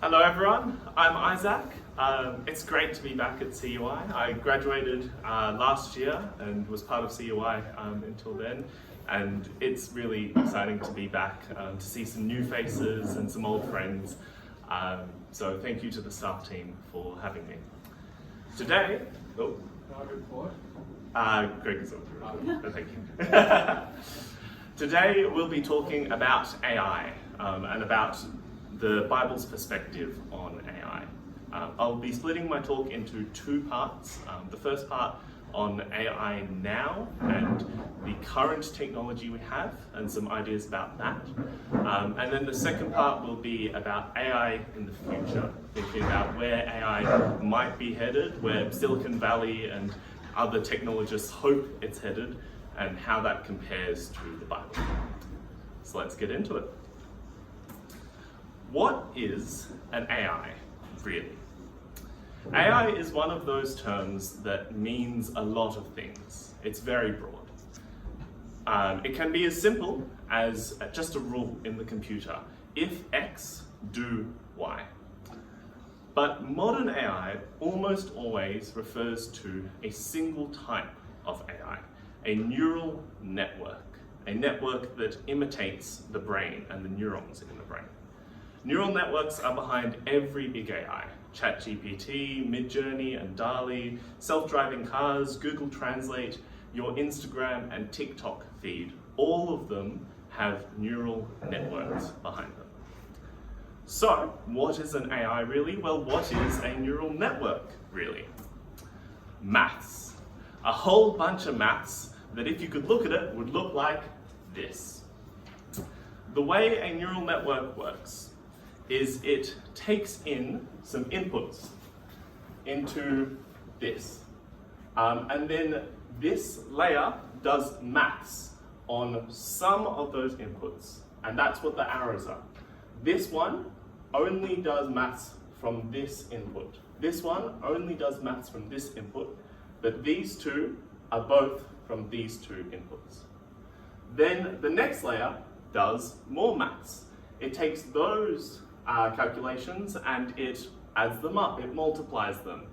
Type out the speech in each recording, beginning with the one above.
Hello everyone, I'm Isaac. It's great to be back at CUI. I graduated last year and was part of CUI until then, and it's really exciting to be back to see some new faces and some old friends. So thank you to the staff team for having me. Today, Greg is on, thank you. Today we'll be talking about AI and about the Bible's perspective on AI. I'll be splitting my talk into two parts. The first part on AI now and the current technology we have and some ideas about that. And then the second part will be about AI in the future, thinking about where AI might be headed, where Silicon Valley and other technologists hope it's headed, and how that compares to the Bible. So let's get into it. What is an AI, really? AI is one of those terms that means a lot of things. It's very broad. It can be as simple as just a rule in the computer. If X, do Y. But modern AI almost always refers to a single type of AI, a neural network, a network that imitates the brain and the neurons in the brain. Neural networks are behind every big AI. ChatGPT, Midjourney and DALL-E, self-driving cars, Google Translate, your Instagram and TikTok feed, all of them have neural networks behind them. So, what is an AI really? Well, what is a neural network really? Maths. A whole bunch of maths that if you could look at it would look like this. The way a neural network works is it takes in some inputs into this. And then this layer does maths on some of those inputs, and that's what the arrows are. This one only does maths from this input. This one only does maths from this input, but these two are both from these two inputs. Then the next layer does more maths. It takes those calculations and it adds them up, it multiplies them.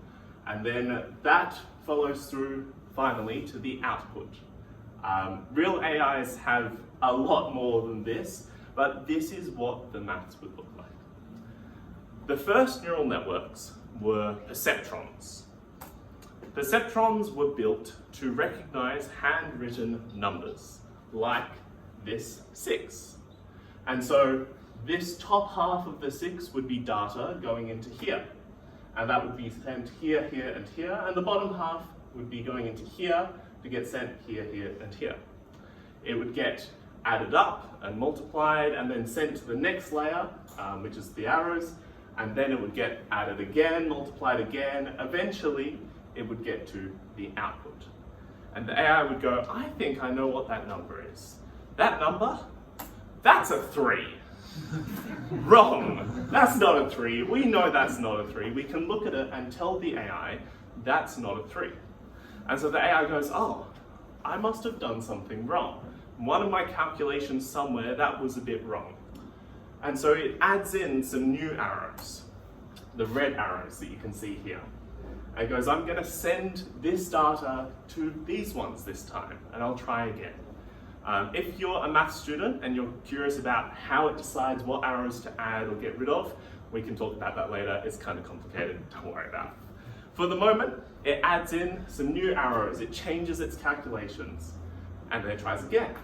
And then that follows through finally to the output. Real AIs have a lot more than this, but this is what the maths would look like. The first neural networks were perceptrons. Perceptrons were built to recognize handwritten numbers, like this 6. And so this top half of the 6 would be data going into here. And that would be sent here, here, and here. And the bottom half would be going into here to get sent here, here, and here. It would get added up and multiplied and then sent to the next layer, which is the arrows. And then it would get added again, multiplied again. Eventually, it would get to the output. And the AI would go, I think I know what that number is. That number? That's a 3. Wrong. That's not a 3. We know that's not a 3. We can look at it and tell the AI that's not a 3. And so the AI goes, oh, I must have done something wrong. One of my calculations somewhere, that was a bit wrong. And so it adds in some new arrows, the red arrows that you can see here. And it goes, I'm going to send this data to these ones this time, and I'll try again. If you're a math student and you're curious about how it decides what arrows to add or get rid of, we can talk about that later. It's kind of complicated, don't worry about it. For the moment, it adds in some new arrows, it changes its calculations, and then it tries again.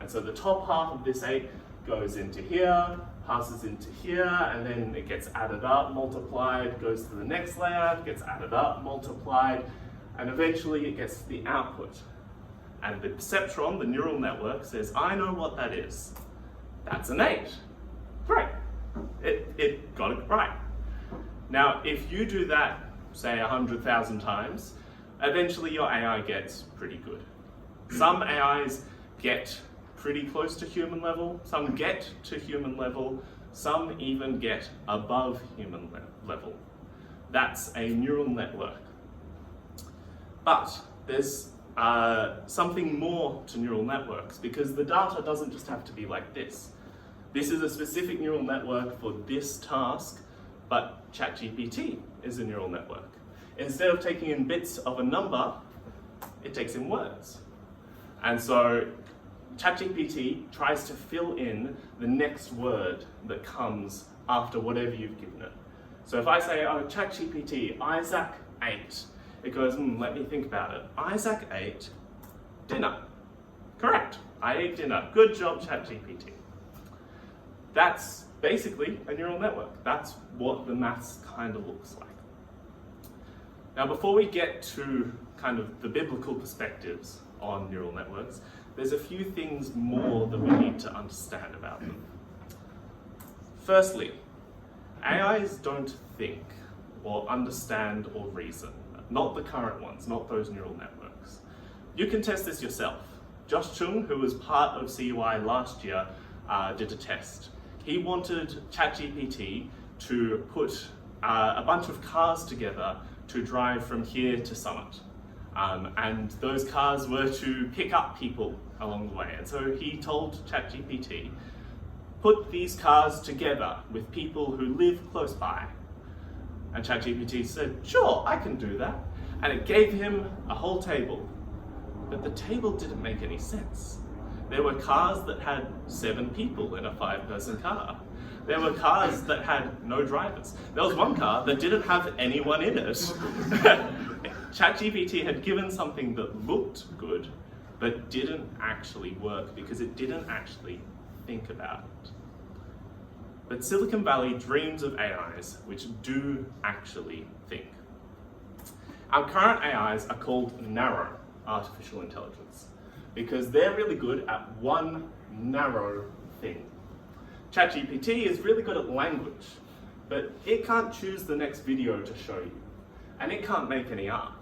And so the top half of this 8 goes into here, passes into here, and then it gets added up, multiplied, goes to the next layer, gets added up, multiplied, and eventually it gets to the output. And the perceptron, the neural network, says, I know what that is. That's an 8. Great. It got it right. Now, if you do that, say 100,000 times, eventually your AI gets pretty good. Some AIs get pretty close to human level, some get to human level, some even get above human level. That's a neural network. But there's something more to neural networks, because the data doesn't just have to be like this. This is a specific neural network for this task But ChatGPT is a neural network. Instead of taking in bits of a number, it takes in words. And so ChatGPT tries to fill in the next word that comes after whatever you've given it. So if I say, oh, ChatGPT, Isaac ate, it goes, let me think about it. Isaac ate dinner. Correct, I ate dinner. Good job, ChatGPT. That's basically a neural network. That's what the maths kind of looks like. Now, before we get to kind of the biblical perspectives on neural networks, there's a few things more that we need to understand about them. Firstly, AIs don't think or understand or reason. Not the current ones, not those neural networks. You can test this yourself. Josh Chung, who was part of CUI last year, did a test. He wanted ChatGPT to put a bunch of cars together to drive from here to Summit. And those cars were to pick up people along the way. And so he told ChatGPT, put these cars together with people who live close by. And ChatGPT said, sure, I can do that. And it gave him a whole table. But the table didn't make any sense. There were cars that had 7 people in a 5-person car. There were cars that had no drivers. There was one car that didn't have anyone in it. ChatGPT had given something that looked good, but didn't actually work because it didn't actually think about it. But Silicon Valley dreams of AIs which do actually think. Our current AIs are called narrow artificial intelligence because they're really good at one narrow thing. ChatGPT is really good at language, but it can't choose the next video to show you, and it can't make any art.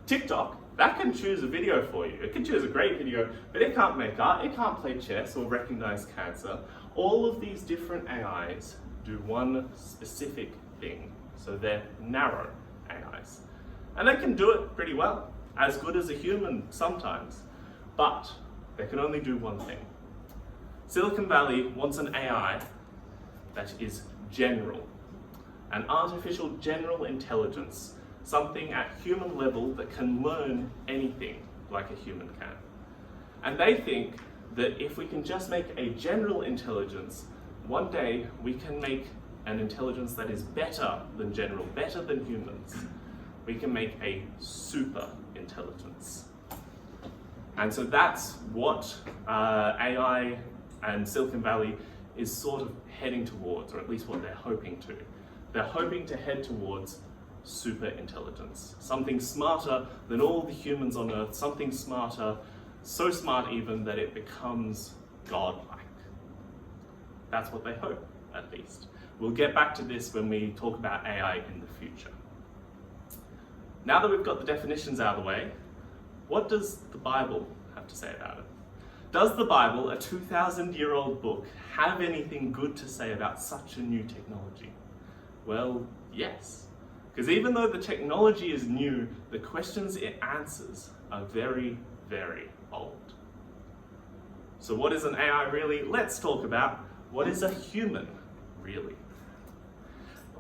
TikTok, that can choose a video for you. It can choose a great video, but it can't make art, it can't play chess or recognize cancer. All of these different AIs do one specific thing, so they're narrow AIs. And they can do it pretty well, as good as a human sometimes, but they can only do one thing. Silicon Valley wants an AI that is general, an artificial general intelligence, something at human level that can learn anything like a human can. And they think that if we can just make a general intelligence, one day we can make an intelligence that is better than general, better than humans. We can make a super intelligence. And so that's what AI and Silicon Valley is sort of heading towards, or at least what they're hoping to. They're hoping to head towards super intelligence, something smarter than all the humans on Earth, something smarter, so smart even that it becomes godlike. That's what they hope, at least. We'll get back to this when we talk about AI in the future. Now that we've got the definitions out of the way, what does the Bible have to say about it? Does the Bible, a 2,000-year-old book, have anything good to say about such a new technology? Well, yes. Because even though the technology is new, the questions it answers are very, very old. So what is an AI really? Let's talk about what is a human really.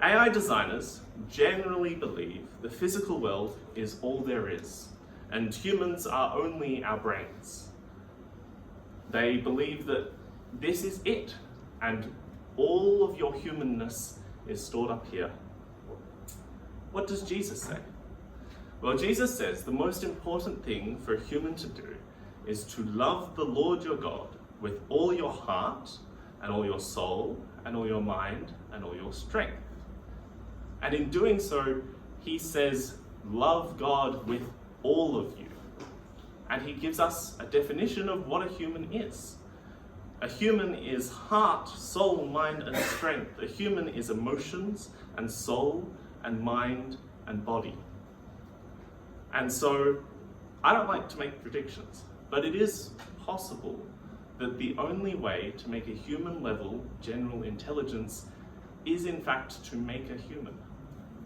AI designers generally believe the physical world is all there is, and humans are only our brains. They believe that this is it, and all of your humanness is stored up here. What does Jesus say? Well, Jesus says the most important thing for a human to do is to love the Lord your God with all your heart, and all your soul, and all your mind, and all your strength. And in doing so, he says, love God with all of you. And he gives us a definition of what a human is. A human is heart, soul, mind, and strength. A human is emotions, and soul, and mind, and body. And so, I don't like to make predictions, but it is possible that the only way to make a human-level general intelligence is in fact to make a human.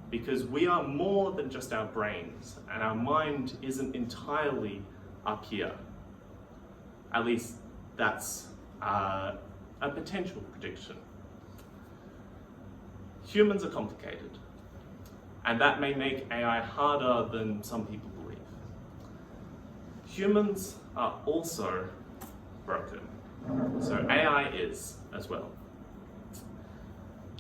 Because we are more than just our brains, and our mind isn't entirely up here. At least that's a potential prediction. Humans are complicated, and that may make AI harder than some people believe. Humans are also broken, so AI is as well.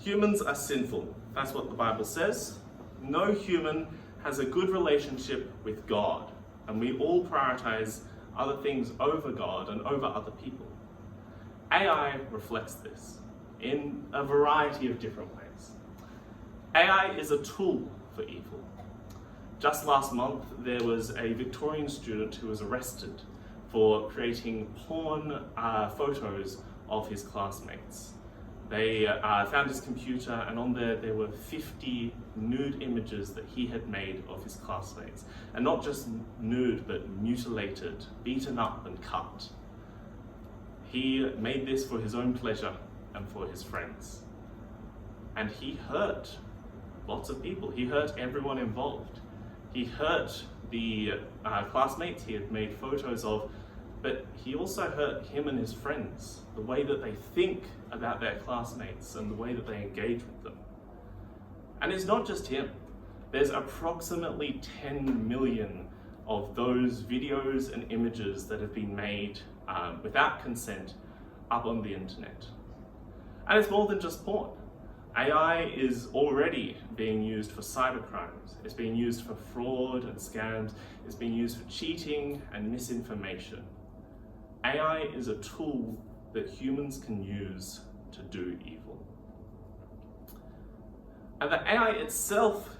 Humans are sinful, that's what the Bible says. No human has a good relationship with God, and we all prioritize other things over God and over other people. AI reflects this in a variety of different ways. AI is a tool for evil. Just last month, there was a Victorian student who was arrested for creating porn photos of his classmates. They found his computer, and on there were 50 nude images that he had made of his classmates. And not just nude, but mutilated, beaten up and cut. He made this for his own pleasure and for his friends. And he hurt lots of people. He hurt everyone involved. He hurt the classmates he had made photos of, but he also hurt him and his friends, the way that they think about their classmates and the way that they engage with them. And it's not just him. There's approximately 10 million of those videos and images that have been made without consent up on the internet. And it's more than just porn. AI is already being used for cybercrimes. It's being used for fraud and scams. It's being used for cheating and misinformation. AI is a tool that humans can use to do evil. And the AI itself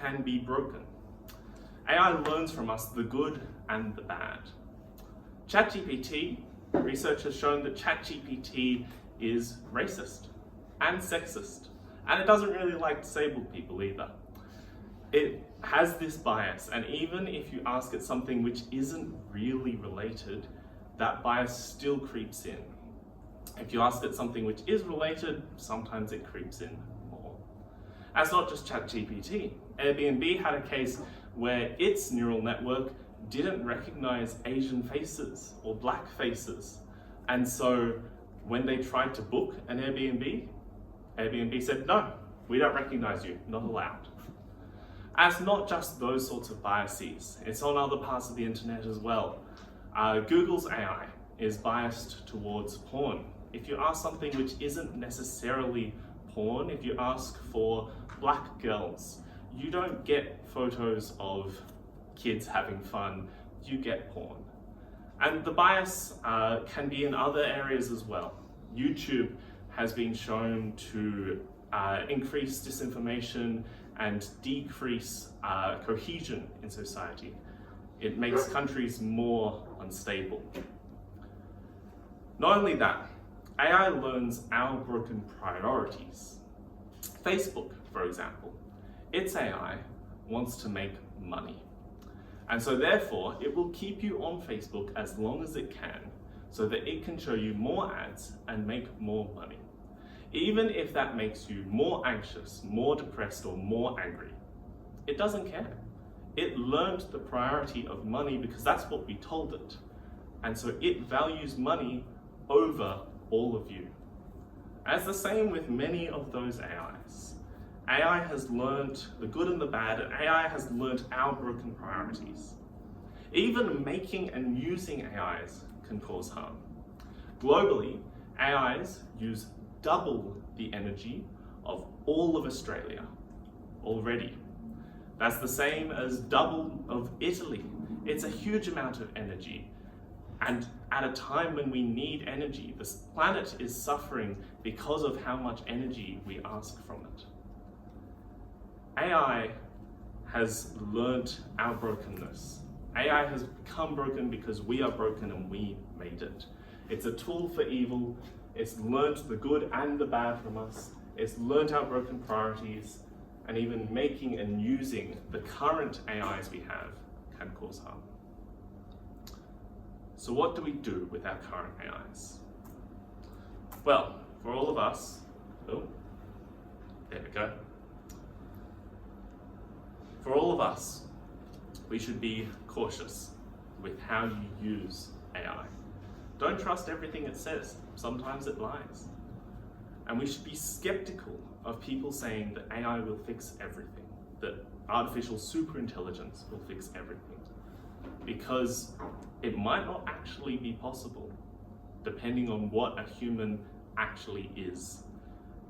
can be broken. AI learns from us the good and the bad. ChatGPT, research has shown that ChatGPT is racist and sexist, and it doesn't really like disabled people either. It has this bias, and even if you ask it something which isn't really related, that bias still creeps in. If you ask it something which is related, sometimes it creeps in more. And it's not just ChatGPT. Airbnb had a case where its neural network didn't recognize Asian faces or black faces. And so when they tried to book an Airbnb, Airbnb said, no, we don't recognize you, not allowed. And it's not just those sorts of biases, it's on other parts of the internet as well. Google's AI is biased towards porn. If you ask something which isn't necessarily porn, if you ask for black girls, you don't get photos of kids having fun, you get porn. And the bias can be in other areas as well. YouTube has been shown to increase disinformation and decrease cohesion in society. It makes countries more unstable. Not only that, AI learns our broken priorities. Facebook, for example, its AI wants to make money. And so therefore, it will keep you on Facebook as long as it can, so that it can show you more ads and make more money. Even if that makes you more anxious, more depressed, or more angry, it doesn't care. It learned the priority of money because that's what we told it. And so it values money over all of you. And it's the same with many of those AIs. AI has learned the good and the bad, and AI has learned our broken priorities. Even making and using AIs can cause harm. Globally, AIs use double the energy of all of Australia already. That's the same as double of Italy. It's a huge amount of energy. And at a time when we need energy, this planet is suffering because of how much energy we ask from it. AI has learnt our brokenness. AI has become broken because we are broken and we made it. It's a tool for evil. It's learnt the good and the bad from us. It's learnt our broken priorities, and even making and using the current AIs we have can cause harm. So what do we do with our current AIs? Well, for all of us, there we go. For all of us, we should be cautious with how you use AI. Don't trust everything it says. Sometimes it lies. And we should be skeptical of people saying that AI will fix everything, that artificial superintelligence will fix everything, because it might not actually be possible, depending on what a human actually is.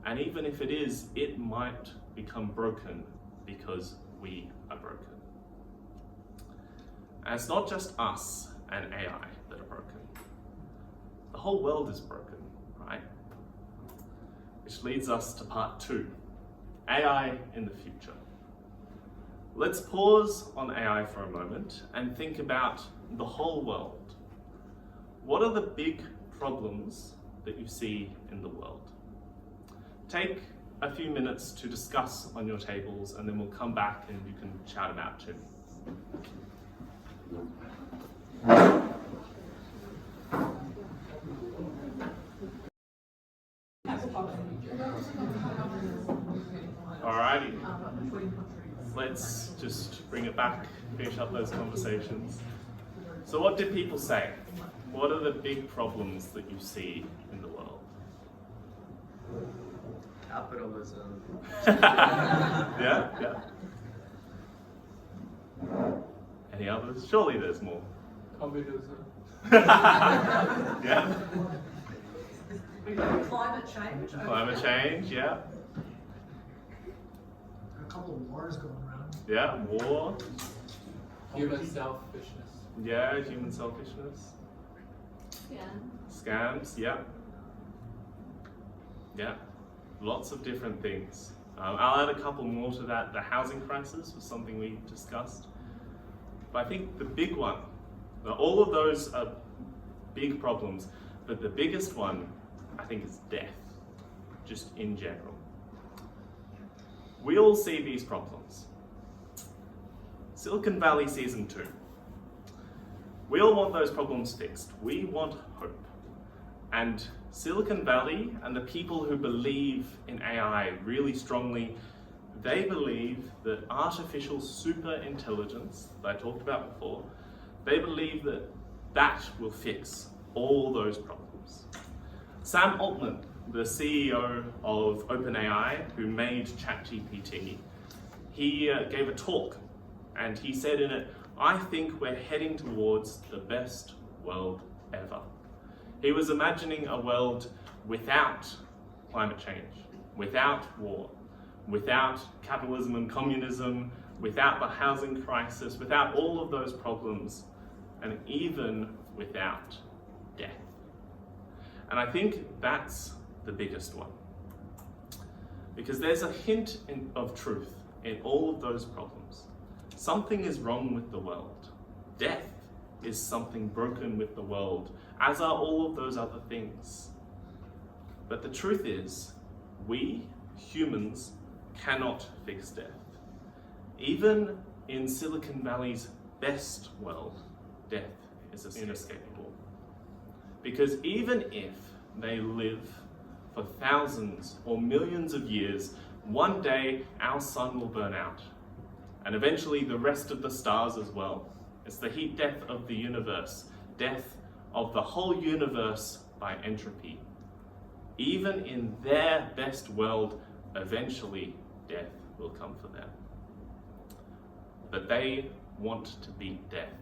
And even if it is, it might become broken because we are broken. And it's not just us and AI that are broken. The whole world is broken, right? Which leads us to part 2, AI in the future. Let's pause on AI for a moment and think about the whole world. What are the big problems that you see in the world? Take a few minutes to discuss on your tables, and then we'll come back and you can shout them out to me. Alrighty, let's just bring it back, finish up those conversations. So what did people say? What are the big problems that you see in the world? Capitalism. Yeah. Any others? Surely there's more. Communism. Yeah. Climate change. Climate change, yeah. A couple of wars going around. Yeah, war. Human selfishness. Yeah, human selfishness. Scams, yeah. Yeah, lots of different things. I'll add a couple more to that. The housing crisis was something we discussed. But I think the big one, all of those are big problems, but the biggest one, I think, is death, just in general. We all see these problems. Silicon Valley Season 2. We all want those problems fixed. We want hope. And Silicon Valley and the people who believe in AI really strongly, they believe that artificial superintelligence, that I talked about before, they believe that that will fix all those problems. Sam Altman, the CEO of OpenAI, who made ChatGPT, he gave a talk, and he said in it, "I think we're heading towards the best world ever." He was imagining a world without climate change, without war, without capitalism and communism, without the housing crisis, without all of those problems, and even without death. And I think that's the biggest one. Because there's a hint of truth in all of those problems. Something is wrong with the world. Death is something broken with the world, as are all of those other things. But the truth is, we, humans, cannot fix death. Even in Silicon Valley's best world, death is inescapable. Because even if they live for thousands or millions of years, one day our sun will burn out. And eventually the rest of the stars as well. It's the heat death of the universe, death of the whole universe by entropy. Even in their best world, eventually death will come for them. But they want to beat death.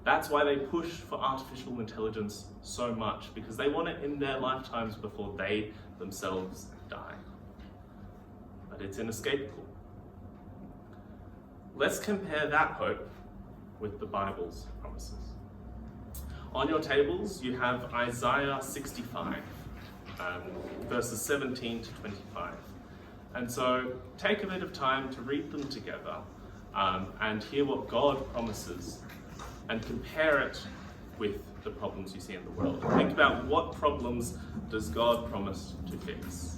That's why they push for artificial intelligence so much, because they want it in their lifetimes before they themselves die. But it's inescapable. Let's compare that hope with the Bible's promises. On your tables, you have Isaiah 65, verses 17 to 25. And so take a bit of time to read them together and hear what God promises and compare it with the problems you see in the world. Think about what problems does God promise to fix.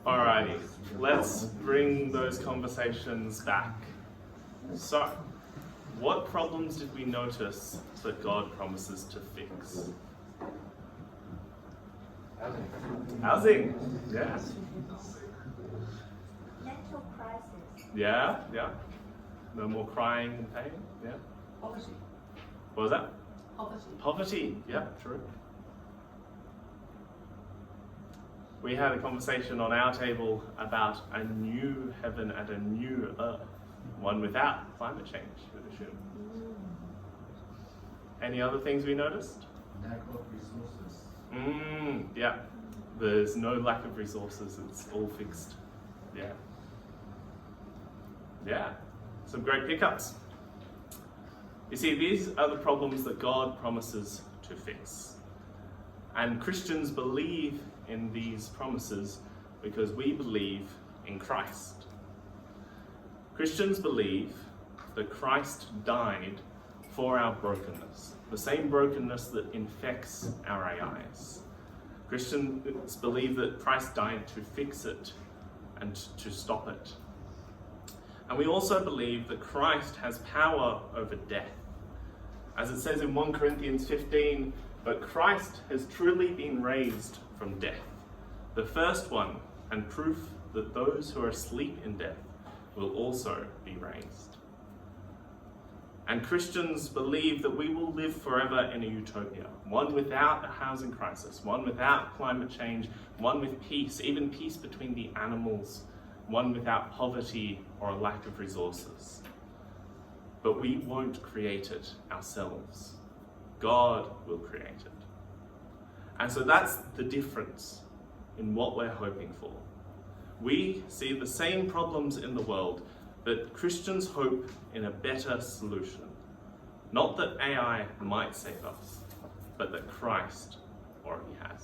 Alrighty, let's bring those conversations back. So, what problems did we notice that God promises to fix? Housing, yeah. Mental crisis. Yeah. No more crying and pain, yeah. Poverty. What was that? Poverty. Poverty, yeah, true. we had a conversation on our table about a new heaven and a new earth, one without climate change, we'd assume. Any other things we noticed? Lack of resources. Yeah, there's no lack of resources, it's all fixed. Yeah. Yeah, some great pickups. You see, these are the problems that God promises to fix. And Christians believe in these promises because we believe in Christ. Christians believe that Christ died for our brokenness, the same brokenness that infects our AIs. Christians believe that Christ died to fix it and to stop it. And we also believe that Christ has power over death. As it says in 1 Corinthians 15, but Christ has truly been raised from death, the first one, and proof that those who are asleep in death will also be raised. And Christians believe that we will live forever in a utopia, one without a housing crisis, one without climate change, one with peace, even peace between the animals, one without poverty or a lack of resources. But we won't create it ourselves. God will create it. And so that's the difference in what we're hoping for. We see the same problems in the world, but Christians hope in a better solution. Not that AI might save us, but that Christ already has.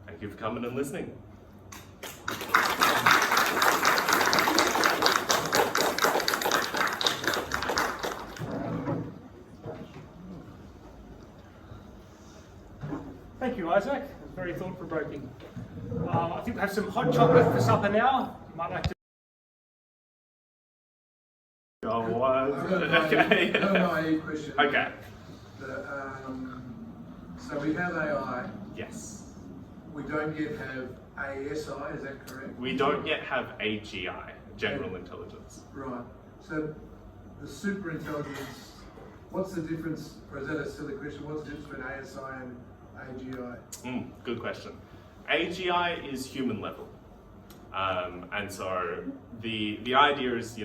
Thank you for coming and listening. Thank you, Isaac. It was very thought-provoking. I think we have some hot chocolate for supper now. You might like to. Go on. I've got a Okay. naive question. Okay. So we have AI. Yes. We don't yet have ASI, is that correct? We don't yet have AGI, general intelligence. Right. So the super intelligence, what's the difference, or is that a silly question, what's the difference between ASI and AGI? Good question. AGI is human level. And so the idea is,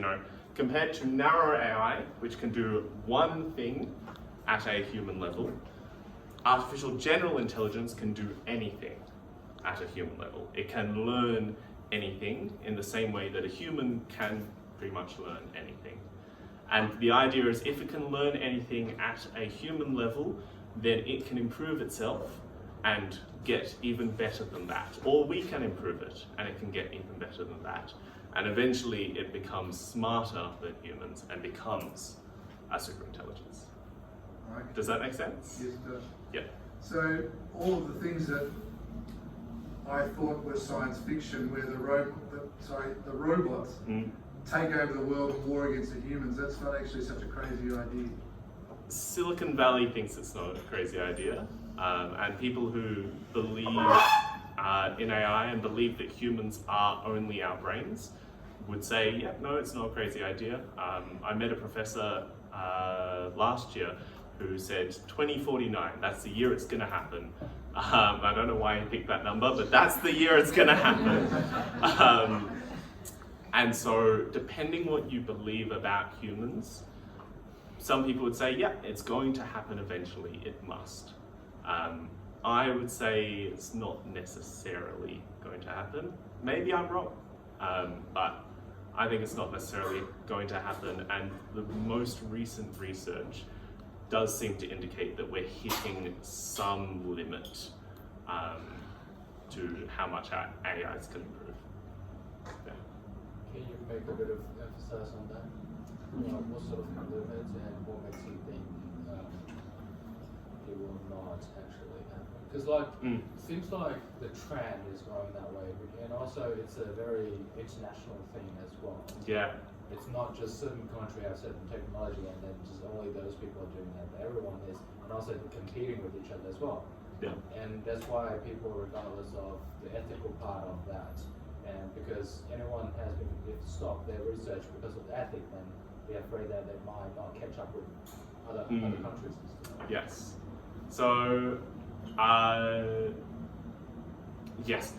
compared to narrow AI, which can do one thing at a human level, artificial general intelligence can do anything at a human level. It can learn anything in the same way that a human can pretty much learn anything. And the idea is if it can learn anything at a human level, then it can improve itself and get even better than that. Or we can improve it and it can get even better than that. And eventually it becomes smarter than humans and becomes a superintelligence. Okay. Does that make sense? Yes, it does. Yeah. So all of the things that I thought were science fiction, where the robots take over the world and war against the humans, that's not actually such a crazy idea. Silicon Valley thinks it's not a crazy idea, and people who believe in AI and believe that humans are only our brains would say, yeah, no, it's not a crazy idea. I met a professor last year who said 2049, that's the year it's going to happen. I don't know why he picked that number, but that's the year it's going to happen. And so depending what you believe about humans, some people would say, yeah, it's going to happen eventually, it must. I would say it's not necessarily going to happen. Maybe I'm wrong, but I think it's not necessarily going to happen, and the most recent research does seem to indicate that we're hitting some limit to how much our AIs can improve. Yeah. Can you make a bit of emphasis on that? What sort of limits and what makes you think it will not actually happen? Because it seems like the trend is going that way, and also it's a very international thing as well. Yeah. It's not just certain country have certain technology and then just only those people are doing that. Everyone is, and also competing with each other as well. Yeah. And that's why people, regardless of the ethical part of that, and because anyone has been, if stop their research because of the ethic, then they're afraid that they might not catch up with other countries and stuff. Yes. So Yes.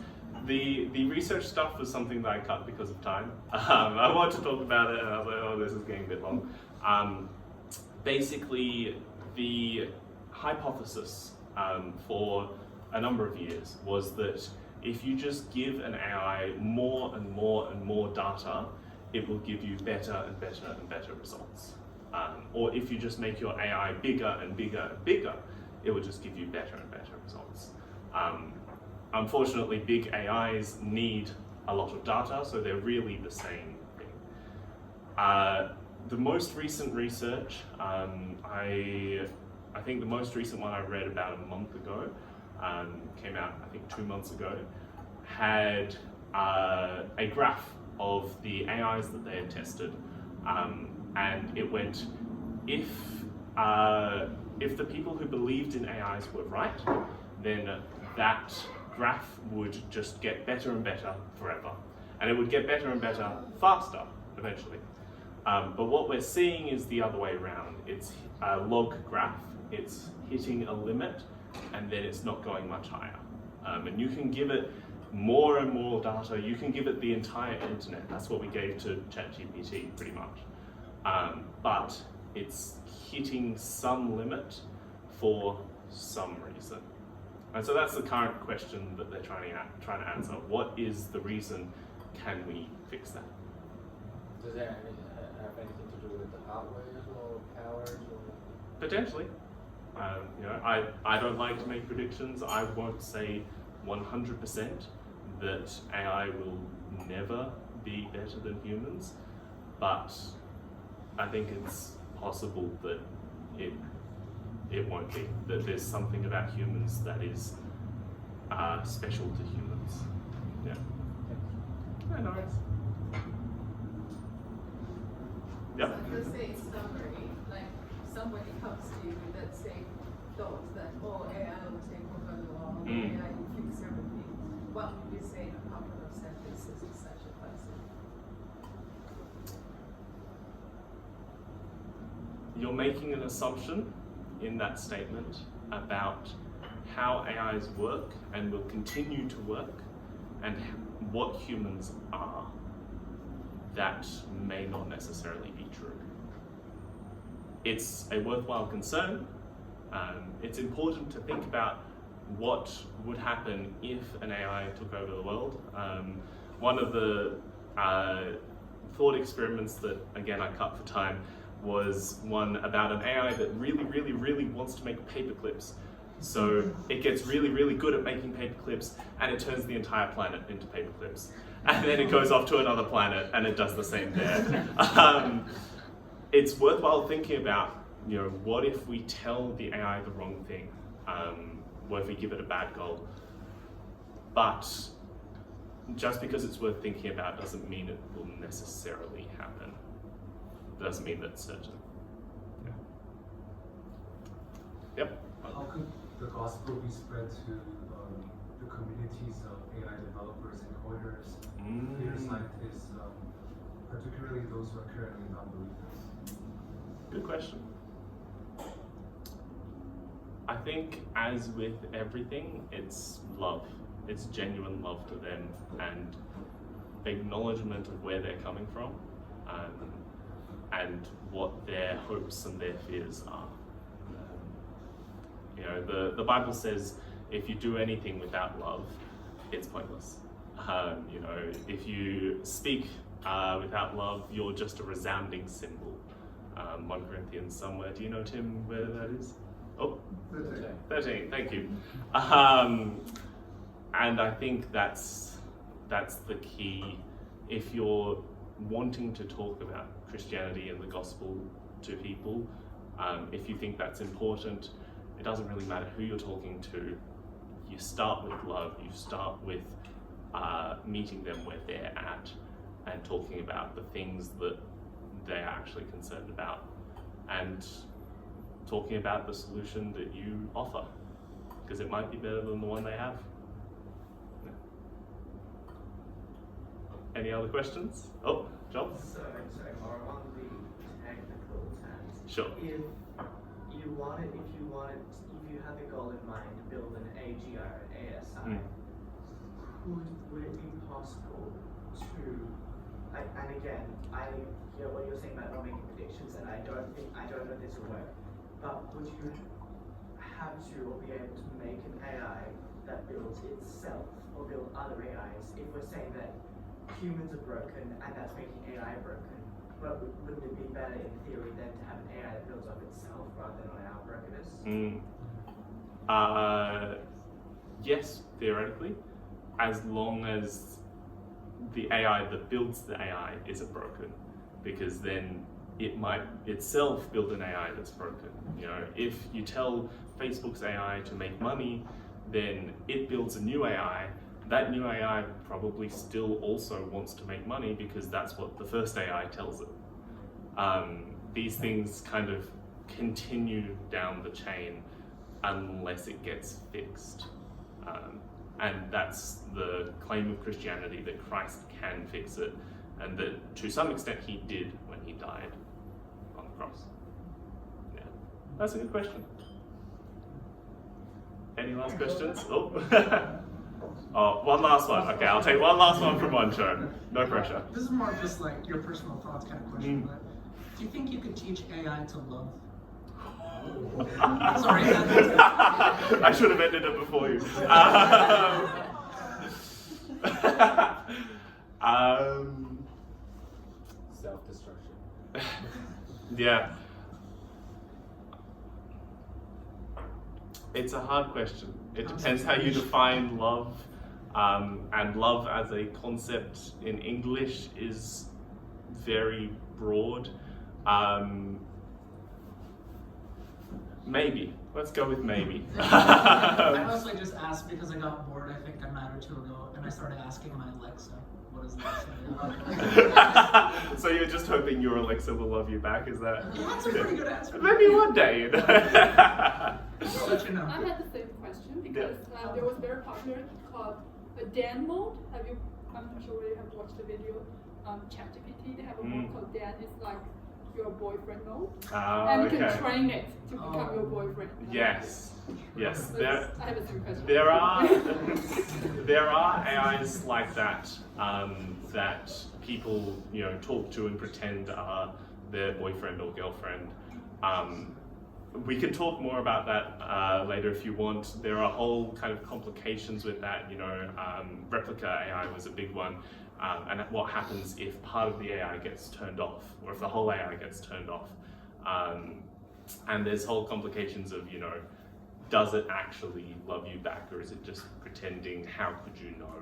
The research stuff was something that I cut because of time. I wanted to talk about it and I was like, oh, this is getting a bit long. Basically, the hypothesis for a number of years was that if you just give an AI more and more and more data, it will give you better and better and better results. Or if you just make your AI bigger and bigger and bigger, it will just give you better and better results. Unfortunately, big AIs need a lot of data, so they're really the same thing. The most recent research, I think the most recent one I read about a month ago, came out I think 2 months ago, had a graph of the AIs that they had tested, and it went, if the people who believed in AIs were right, then that graph would just get better and better forever, and it would get better and better faster eventually. But what we're seeing is the other way around. It's a log graph. It's hitting a limit, and then it's not going much higher. And you can give it more and more data. You can give it the entire internet. That's what we gave to ChatGPT, pretty much. But it's hitting some limit for some reason. And so that's the current question that they're trying to answer. What is the reason? Can we fix that? Does that have anything to do with the hardware or powers or? Potentially. You know, I don't like to make predictions. I won't say 100% that AI will never be better than humans, but I think it's possible that it won't be. That there's something about humans that is special to humans. Yeah. Yeah, no worries. Yeah. So let's say in summary, like somebody comes to you with that same thought that, oh, AI will take over the world, AI will fix everything. What would you say in a couple of sentences to such a person? You're making an assumption in that statement about how AIs work and will continue to work and what humans are. That may not necessarily be true. It's a worthwhile concern. It's important to think about what would happen if an AI took over the world. One of the thought experiments that, again, I cut for time, was one about an AI that really, really, really wants to make paper clips. So it gets really, really good at making paper clips, and it turns the entire planet into paper clips. And then it goes off to another planet and it does the same there. It's worthwhile thinking about, you know, what if we tell the AI the wrong thing? What if we give it a bad goal? But just because it's worth thinking about doesn't mean it will necessarily happen. It doesn't mean that's certain. Yeah. Yep. How could the gospel be spread to the communities of AI developers and coders, data scientists, particularly those who are currently non-believers? Good question. I think, as with everything, it's love. It's genuine love to them and acknowledgement of where they're coming from and what their hopes and their fears are. You know, the Bible says if you do anything without love, it's pointless. You know, if you speak without love, you're just a resounding cymbal. 1 Corinthians somewhere. Do you know, Tim, where that is? Oh, 13, thank you. And I think that's the key. If you're wanting to talk about Christianity and the gospel to people, if you think that's important, it doesn't really matter who you're talking to. You start with love, you start with meeting them where they're at and talking about the things that they're actually concerned about and talking about the solution that you offer, because it might be better than the one they have. Yeah. Any other questions? Oh, John? So more on the technical terms. Sure. If you have a goal in mind to build an AGI, an ASI, would it be possible to, like, and again, I hear what you're saying about not making predictions, and I don't know if this will work, but would you have to or be able to make an AI that builds itself or build other AIs if we're saying that humans are broken and that's making AI broken? But wouldn't it be better in theory than to have an AI that builds up itself rather than on our brokenness? Yes, theoretically, as long as the AI that builds the AI isn't broken, because then it might itself build an AI that's broken. You know, if you tell Facebook's AI to make money, then it builds a new AI. That new AI probably still also wants to make money because that's what the first AI tells it. These things kind of continue down the chain unless it gets fixed. And that's the claim of Christianity, that Christ can fix it, and that to some extent he did when he died on the cross. Yeah, that's a good question. Any last questions? Oh, oh, one last one. Okay, I'll take one last one from one show. No pressure. This is more just like your personal thoughts kind of question, but do you think you could teach AI to love? Sorry. I should have ended it before you. Self-destruction. Yeah. It's a hard question. It depends how you define love. And love as a concept in English is very broad. Maybe. Let's go with maybe. I mostly just asked because I got bored, I think a night or two ago, and I started asking my Alexa, what is Alexa? So you're just hoping your Alexa will love you back, is that? Yeah, that's a pretty good answer. Maybe one day, you know. I'll let you know. I had the same question because there was very popular called a Dan mode. I'm not sure whether you have watched the video. ChatGPT, they have a mode called Dan. It's like your boyfriend mode, and you can train it to become your boyfriend. Yes. Yes. I have a same question. There are AIs like that that people talk to and pretend are their boyfriend or girlfriend. We can talk more about that later if you want. There are whole kind of complications with that. Replica AI was a big one. And what happens if part of the AI gets turned off, or if the whole AI gets turned off. And there's whole complications of, does it actually love you back, or is it just pretending? How could you know?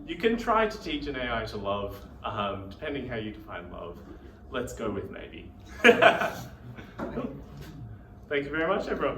You can try to teach an AI to love, depending how you define love. Let's go with maybe. Thank you very much, everyone.